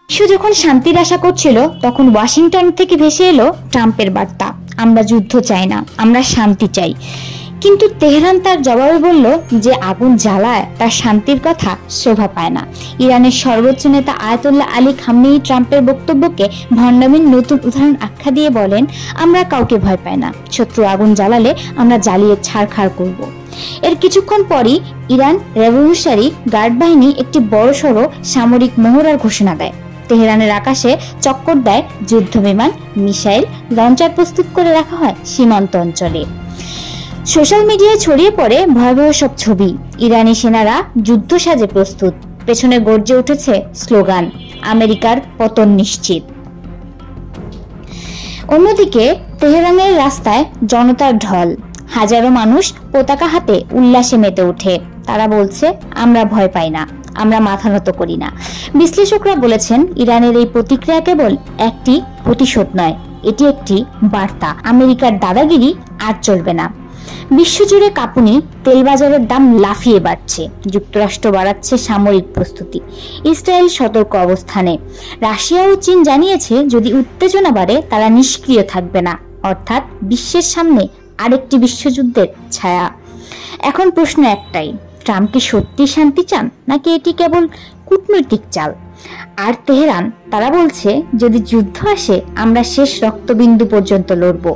বিশ্ব যখন শান্তির আশা করছিল, তখন ওয়াশিংটন থেকে ভেসে এলো ট্রাম্পের বার্তা, আমরা যুদ্ধ চাই না, আমরা শান্তি চাই। কিন্তু তেহরান তার জবাবে বলল যে আগুন জ্বালায় তার শান্তির কথা শোভা পায় না। ইরানের সর্বোচ্চ নেতা আয়াতুল্লাহ আলী খামেনি ট্রাম্পের বক্তব্যকে ভণ্ডামির নতুন উদাহরণ আখ্যা দিয়ে বলেন, আমরা কাউকে ভয় পাই না, শত্রু আগুন জ্বালালে আমরা জ্বালিয়ে ছাড়খাড় করব। এর কিছুক্ষণ পরই ইরান রেভলিউশনারি গার্ড বাহিনী একটি বড়সড় সামরিক মহড়ার ঘোষণা দেয়। তেহরানের আকাশে চক্কর দেয় যুদ্ধ বিমান, মিসাইল লঞ্চার প্রস্তুত করে রাখা হয় সীমান্ত অঞ্চলে। সোশ্যাল মিডিয়ায় ছড়িয়ে পড়ে ভয়াবহ সব ছবি। ইরানি সেনারা যুদ্ধ সাজে প্রস্তুত, পেছনে গর্জে উঠেছে স্লোগান, আমেরিকার পতন নিশ্চিত। অন্যদিকে তেহরানের রাস্তায় জনতার ঢল, হাজারো মানুষ পতাকা হাতে উল্লাসে মেতে ওঠে। তারা বলছে, আমরা ভয় পাই না, আমরা মাথা নত করি না। বিশ্লেষকরা বলেছেন, ইরানের এই প্রতিক্রিয়া কেবল একটি প্রতিশোধ নয়, এটি একটি বার্তা, আমেরিকার দাদাগিরি আর চলবে না। বিশ্বজুড়ে কাঁপুনি, তেল বাজারের দাম লাফিয়ে বাড়ছে, যুক্তরাষ্ট্র বাড়াচ্ছে সামরিক প্রস্তুতি, ইসরায়েল সতর্ক অবস্থানে। রাশিয়া ও চীন জানিয়েছে যদি উত্তেজনা বাড়ে তারা নিষ্ক্রিয় থাকবে না, অর্থাৎ বিশ্বের সামনে আরেকটি বিশ্বযুদ্ধের ছায়া। এখন প্রশ্ন একটাই, ট্রাম্প কি সত্যি শান্তি চান, নাকি এটি কেবল কূটনৈতিক চাল? আর তেহরান, তারা বলছে যদি যুদ্ধ আসে আমরা শেষ রক্তবিন্দু পর্যন্ত লড়ব।